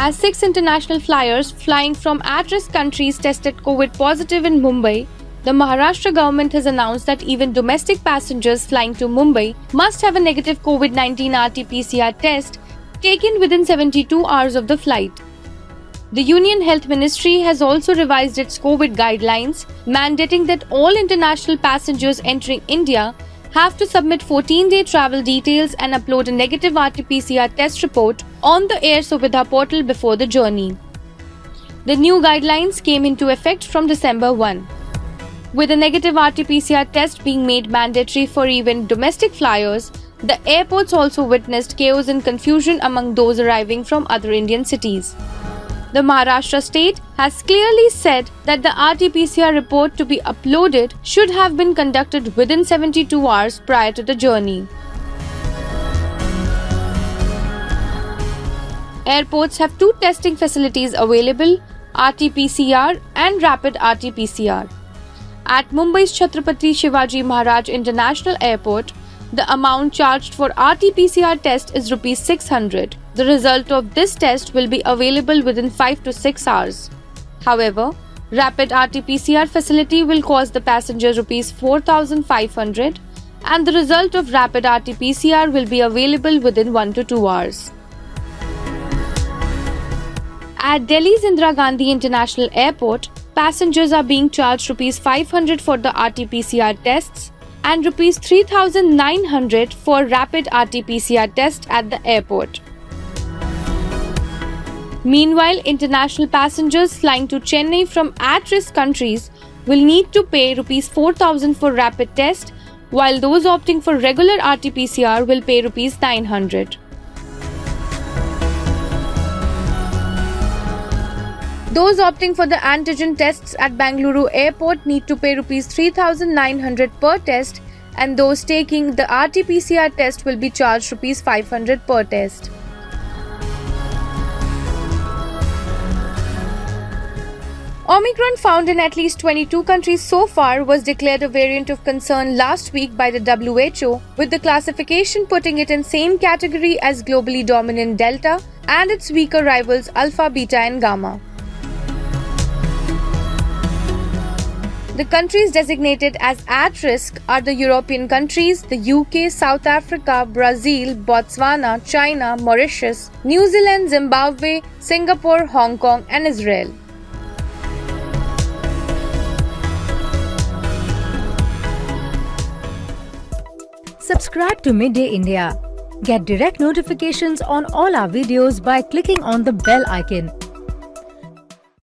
As 6 international flyers flying from at-risk countries tested COVID positive in Mumbai, the Maharashtra government has announced that even domestic passengers flying to Mumbai must have a negative COVID-19 RT-PCR test taken within 72 hours of the flight. The Union Health Ministry has also revised its COVID guidelines, mandating that all international passengers entering India have to submit 14-day travel details and upload a negative RT-PCR test report on the Air Suvidha portal before the journey. The new guidelines came into effect from December 1. With a negative RT-PCR test being made mandatory for even domestic flyers, the airports also witnessed chaos and confusion among those arriving from other Indian cities. The Maharashtra state has clearly said that the RT-PCR report to be uploaded should have been conducted within 72 hours prior to the journey. Airports have two testing facilities available, RT-PCR and Rapid RT-PCR. At Mumbai's Chhatrapati Shivaji Maharaj International Airport, the amount charged for RT-PCR test is Rs 600. The result of this test will be available within 5 to 6 hours. However, Rapid RT-PCR facility will cost the passenger Rs 4,500 and the result of Rapid RT-PCR will be available within 1 to 2 hours. At Delhi's Indira Gandhi International Airport, passengers are being charged Rs 500 for the RT-PCR tests and Rs 3,900 for Rapid RT-PCR test at the airport. Meanwhile, international passengers flying to Chennai from at-risk countries will need to pay Rs 4,000 for rapid test, while those opting for regular RT-PCR will pay Rs 900. Those opting for the antigen tests at Bengaluru Airport need to pay Rs 3,900 per test, and those taking the RT-PCR test will be charged Rs 500 per test. Omicron, found in at least 22 countries so far, was declared a variant of concern last week by the WHO, with the classification putting it in same category as globally dominant Delta and its weaker rivals Alpha, Beta and Gamma. The countries designated as at risk are the European countries, the UK, South Africa, Brazil, Botswana, China, Mauritius, New Zealand, Zimbabwe, Singapore, Hong Kong and Israel. Subscribe to Midday India. Get direct notifications on all our videos by clicking on the bell icon.